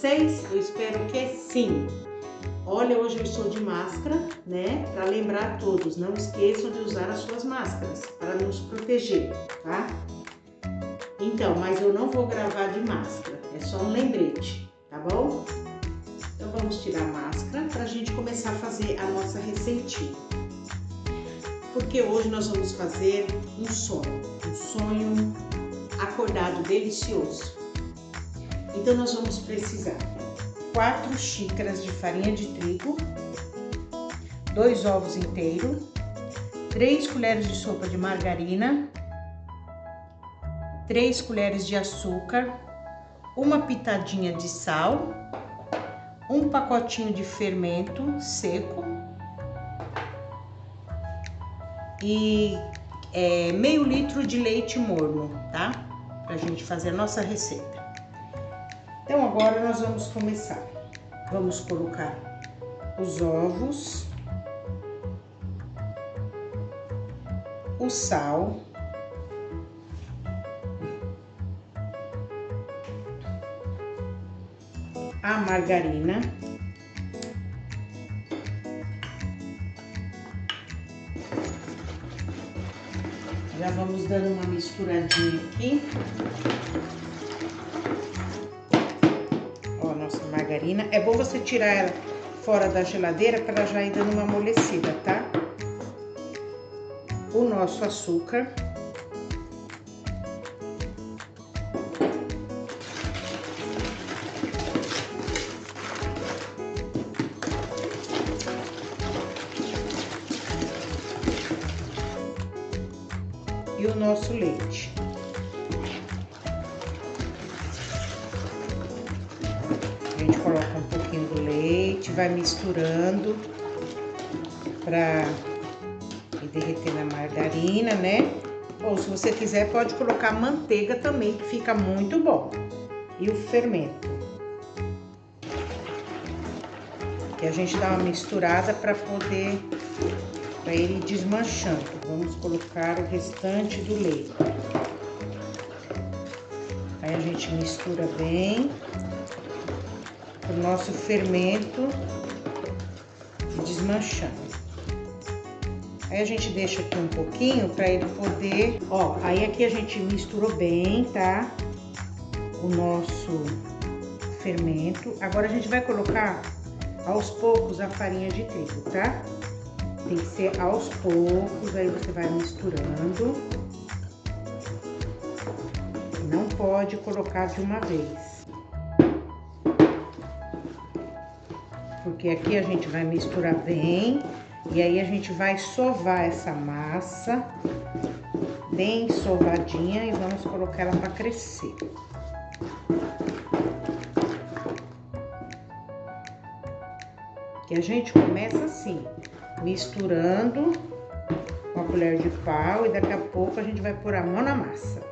vocês? Eu espero que sim. Olha, hoje eu estou de máscara, né? Para lembrar a todos, não esqueçam de usar as suas máscaras para nos proteger, tá? Então, mas eu não vou gravar de máscara, é só um lembrete, tá bom? Então vamos tirar a máscara para a gente começar a fazer a nossa receitinha. Porque hoje nós vamos fazer um sonho acordado delicioso. Então nós vamos precisar 4 xícaras de farinha de trigo, 2 ovos inteiros, 3 colheres de sopa de margarina, 3 colheres de açúcar, uma pitadinha de sal, um pacotinho de fermento seco e meio litro de leite morno, tá? Pra gente fazer a nossa receita. Então agora nós vamos começar. Vamos colocar os ovos, o sal, a margarina, já vamos dando uma misturadinha aqui. Ó, a nossa margarina. É bom você tirar ela fora da geladeira para ela já ir dando uma amolecida, tá? O nosso açúcar. E o nosso leite. A gente coloca um pouquinho do leite, vai misturando para ir derretendo a margarina, né? Ou se você quiser, pode colocar manteiga também, que fica muito bom. E o fermento. Que a gente dá uma misturada para poder... para ele ir desmanchando. Vamos colocar o restante do leite. Aí a gente mistura bem o nosso fermento ir desmanchando. Aí a gente deixa aqui um pouquinho para ele poder... Ó, aí aqui a gente misturou bem, tá? O nosso fermento. Agora a gente vai colocar aos poucos a farinha de trigo, tá? Tem que ser aos poucos, aí você vai misturando. Não pode colocar de uma vez. Porque aqui a gente vai misturar bem e aí a gente vai sovar essa massa bem sovadinha e vamos colocar ela para crescer. Que a gente começa assim, misturando com a colher de pau e daqui a pouco a gente vai pôr a mão na massa.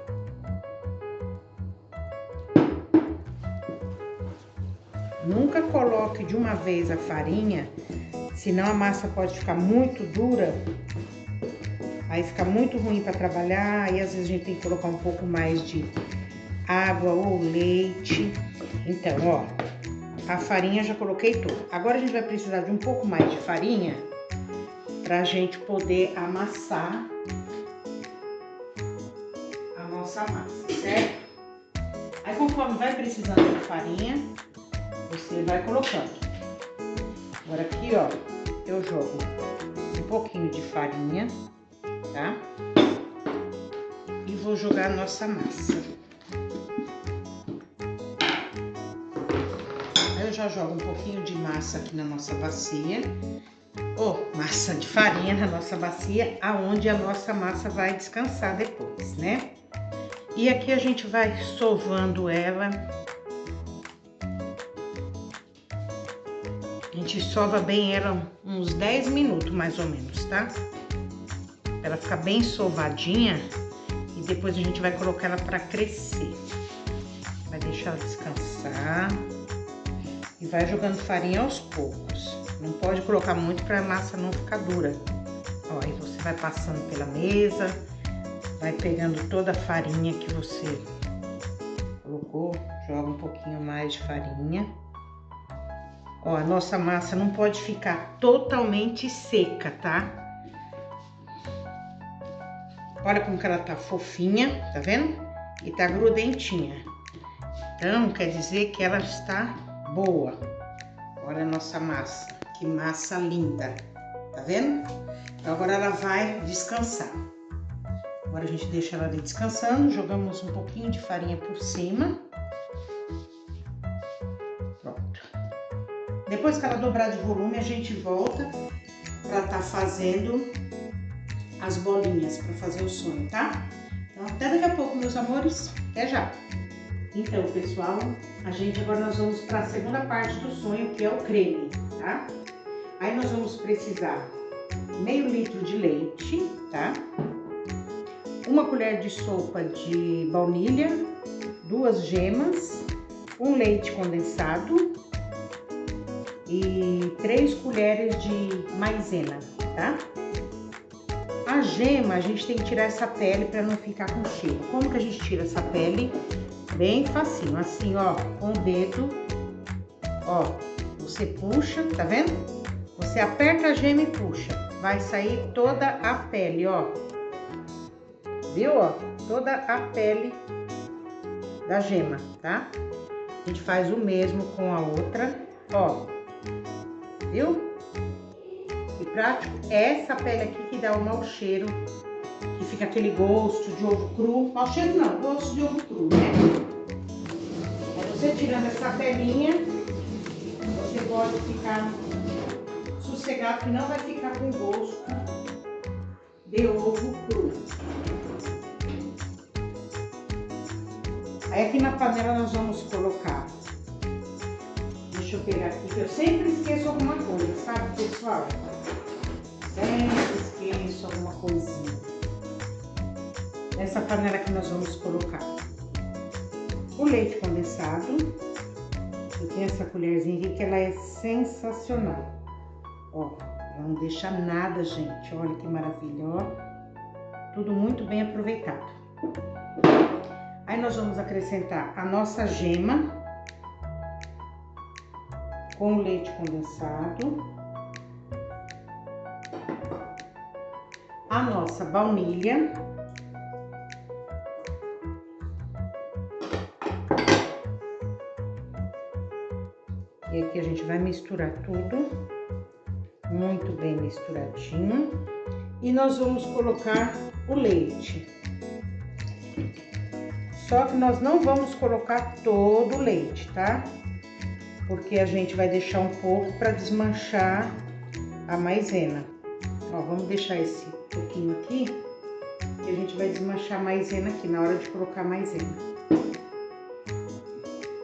Nunca coloque de uma vez a farinha, senão a massa pode ficar muito dura, aí fica muito ruim para trabalhar e às vezes a gente tem que colocar um pouco mais de água ou leite. Então, ó, a farinha já coloquei toda. Agora a gente vai precisar de um pouco mais de farinha pra gente poder amassar a nossa massa, certo? Aí conforme vai precisando de farinha, você vai colocando. Agora aqui, ó, eu jogo um pouquinho de farinha, tá? E vou jogar a nossa massa. Aí eu já jogo um pouquinho de massa aqui na nossa bacia. Massa de farinha na nossa bacia, aonde a nossa massa vai descansar depois, né? E aqui a gente vai sovando ela. A gente sova bem ela uns 10 minutos, mais ou menos, tá? Ela fica bem sovadinha e depois a gente vai colocar ela para crescer. Vai deixar ela descansar e vai jogando farinha aos poucos. Não pode colocar muito para a massa não ficar dura. Ó, aí você vai passando pela mesa, vai pegando toda a farinha que você colocou colocou, joga um pouquinho mais de farinha. Ó, a nossa massa não pode ficar totalmente seca, tá? Olha como que ela tá fofinha, tá vendo? E tá grudentinha. Então, quer dizer que ela está boa. Olha a nossa massa, que massa linda, tá vendo? Então, agora ela vai descansar. Agora a gente deixa ela ali descansando, jogamos um pouquinho de farinha por cima. Pronto. Depois que ela dobrar de volume, a gente volta para tá fazendo as bolinhas, para fazer o sonho, tá? Então, até daqui a pouco, meus amores. Até já! Então, pessoal, agora nós vamos para a segunda parte do sonho, que é o creme, tá? Aí nós vamos precisar meio litro de leite, tá? Uma colher de sopa de baunilha, 2 gemas, um leite condensado e 3 colheres de maisena, tá? A gema, a gente tem que tirar essa pele para não ficar com cheiro. Como que a gente tira essa pele? Bem facinho, assim, ó, com o dedo, ó, você puxa, tá vendo? Você aperta a gema e puxa, vai sair toda a pele, ó. Viu, ó? Toda a pele da gema, tá? A gente faz o mesmo com a outra, ó. Viu? Que prático. É essa pele aqui que dá o mau cheiro, que fica aquele gosto de ovo cru. Mau cheiro não, gosto de ovo cru, né? Aí você tirando essa pelinha, você pode ficar sossegado que não vai ficar com gosto de ovo cru. Aí aqui na panela nós vamos colocar, deixa eu pegar aqui, que eu sempre esqueço alguma coisa, sabe, pessoal? Sempre esqueço alguma coisinha. Nessa panela que nós vamos colocar o leite condensado. Eu tenho essa colherzinha aqui que ela é sensacional. Ó, ela não deixa nada, gente. Olha que maravilha, ó. Tudo muito bem aproveitado. Aí nós vamos acrescentar a nossa gema com o leite condensado, a nossa baunilha, e aqui a gente vai misturar tudo muito bem misturadinho e nós vamos colocar o leite. Só que nós não vamos colocar todo o leite, tá? Porque a gente vai deixar um pouco para desmanchar a maisena. Ó, vamos deixar esse pouquinho aqui, que a gente vai desmanchar a maisena aqui na hora de colocar a maisena.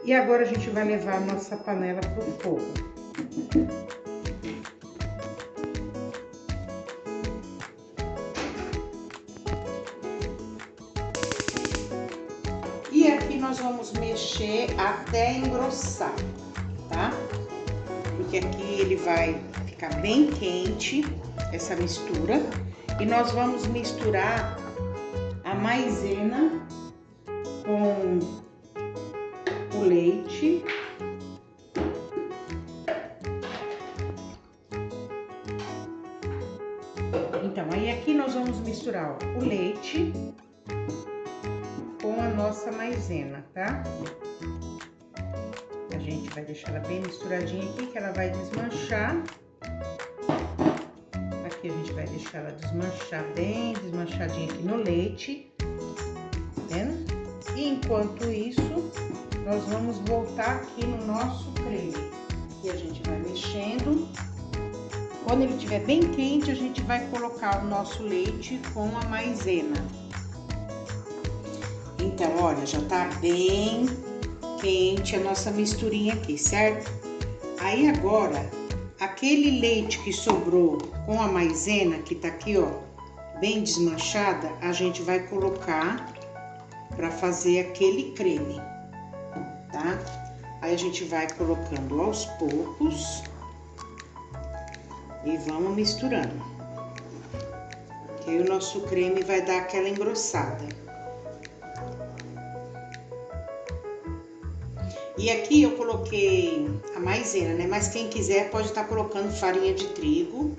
E agora a gente vai levar a nossa panela pro fogo. E aqui nós vamos mexer até engrossar, tá? Porque aqui ele vai ficar bem quente, essa mistura. E nós vamos misturar a maisena com o leite. Então, aí aqui nós vamos misturar, ó, o leite com a nossa maisena, tá? A gente vai deixar ela bem misturadinha aqui, que ela vai desmanchar. Aqui a gente vai deixar ela desmanchar bem desmanchadinha aqui no leite, tá vendo? E enquanto isso, nós vamos voltar aqui no nosso creme. E a gente vai mexendo. Quando ele estiver bem quente, a gente vai colocar o nosso leite com a maisena. Então, olha, já tá bem quente a nossa misturinha aqui, certo? Aí agora, aquele leite que sobrou com a maisena, que tá aqui, ó, bem desmanchada, a gente vai colocar para fazer aquele creme, tá? Aí a gente vai colocando aos poucos e vamos misturando. Que aí o nosso creme vai dar aquela engrossada. E aqui eu coloquei a maisena, né? Mas quem quiser pode estar colocando farinha de trigo,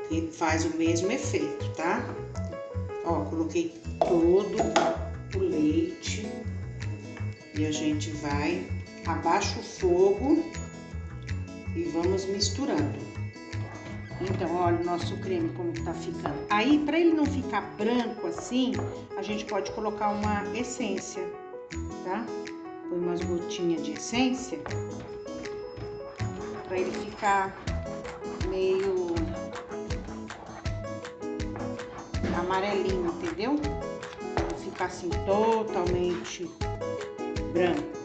que faz o mesmo efeito, tá? Ó, coloquei todo o leite e a gente vai, abaixa o fogo e vamos misturando. Então, olha o nosso creme como tá ficando. Aí, para ele não ficar branco assim, a gente pode colocar uma essência, tá? Põe umas gotinhas de essência para ele ficar meio amarelinho, entendeu? Não ficar assim totalmente branco.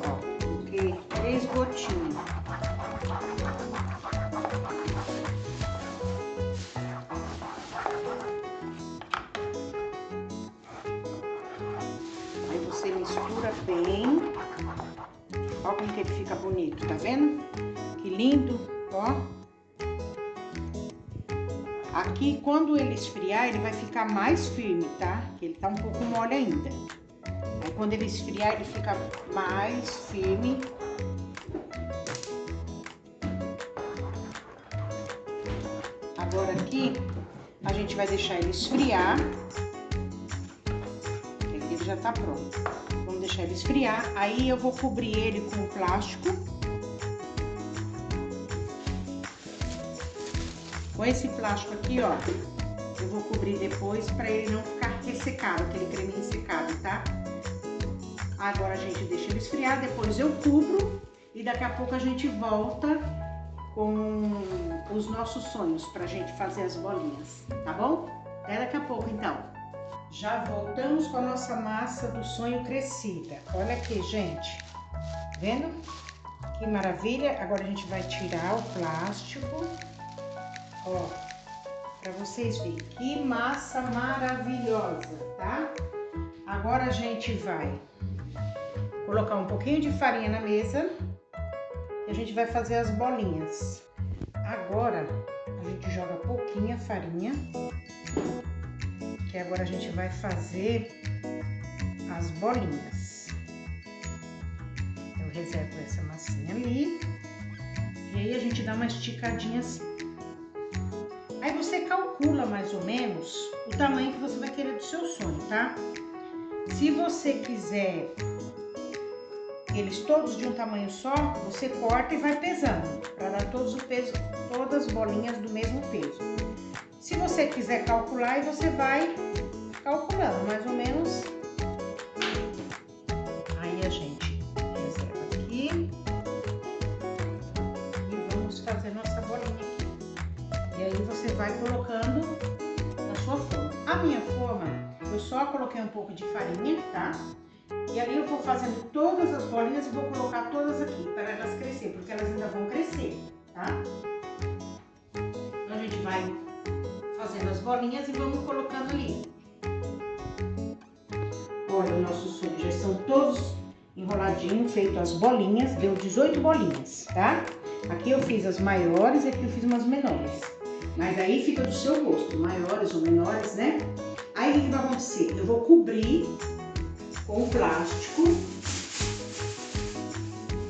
Ó, coloquei 3 gotinhas. Aí você mistura bem. Ó como que ele fica bonito, tá vendo? Que lindo, ó. Aqui, quando ele esfriar, ele vai ficar mais firme, tá? Porque ele tá um pouco mole ainda. Aí, quando ele esfriar, ele fica mais firme. Agora aqui, a gente vai deixar ele esfriar. Aqui ele já tá pronto. Vamos deixar ele esfriar. Aí, eu vou cobrir ele com plástico. Com esse plástico aqui, ó, eu vou cobrir depois para ele não ficar ressecado, aquele creme ressecado, tá? Agora a gente deixa ele esfriar, depois eu cubro e daqui a pouco a gente volta com os nossos sonhos pra gente fazer as bolinhas, tá bom? Até daqui a pouco, então. Já voltamos com a nossa massa do sonho crescida. Olha aqui, gente. Vendo? Que maravilha. Agora a gente vai tirar o plástico. Ó, pra vocês verem, que massa maravilhosa, tá? Agora a gente vai colocar um pouquinho de farinha na mesa e a gente vai fazer as bolinhas. Agora a gente joga pouquinha farinha, que agora a gente vai fazer as bolinhas. Eu reservo essa massinha ali e aí a gente dá uma esticadinha assim. Aí você calcula mais ou menos o tamanho que você vai querer do seu sonho, tá? Se você quiser eles todos de um tamanho só, você corta e vai pesando, para dar todos o peso, todas as bolinhas do mesmo peso. Se você quiser calcular, aí você vai calculando mais ou menos. Aí a gente reserva aqui e vamos fazer nossa bolinha aqui. E aí você vai colocando na sua forma. A minha forma, eu só coloquei um pouco de farinha, tá? E ali eu vou fazendo todas as bolinhas e vou colocar todas aqui para elas crescer, porque elas ainda vão crescer, tá? Então a gente vai fazendo as bolinhas e vamos colocando ali. Olha, os nossos sonhos já são todos enroladinhos, feito as bolinhas, deu 18 bolinhas, tá? Aqui eu fiz as maiores e aqui eu fiz umas menores. Mas aí fica do seu gosto, maiores ou menores, né? Aí o que vai acontecer? Eu vou cobrir com o plástico,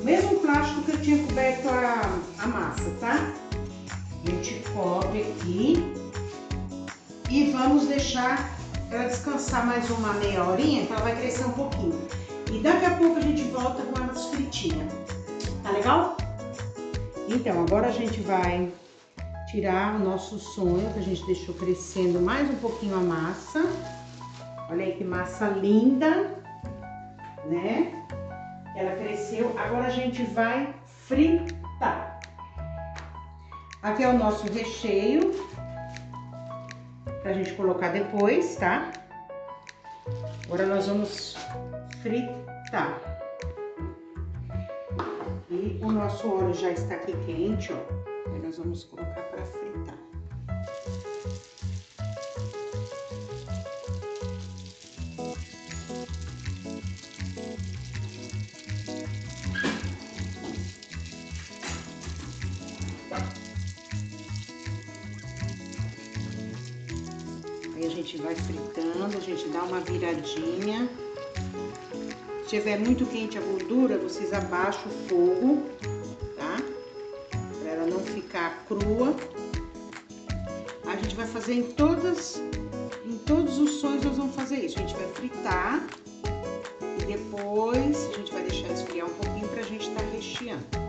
o mesmo plástico que eu tinha coberto a massa, tá? A gente cobre aqui e vamos deixar ela descansar mais uma meia horinha, que ela vai crescer um pouquinho. E daqui a pouco a gente volta com elas fritinhas, tá legal? Então, agora a gente vai tirar o nosso sonho, que a gente deixou crescendo mais um pouquinho a massa. Olha aí que massa linda, né? Ela cresceu. Agora a gente vai fritar. Aqui é o nosso recheio, pra gente colocar depois, tá? Agora nós vamos fritar. E o nosso óleo já está aqui quente, ó. Aí nós vamos colocar para fritar. Aí a gente vai fritando, a gente dá uma viradinha. Se tiver muito quente a gordura, vocês abaixam o fogo, tá? Pra ela não ficar crua. A gente vai fazer em todos os sonhos nós vamos fazer isso. A gente vai fritar e depois a gente vai deixar esfriar um pouquinho pra gente estar recheando.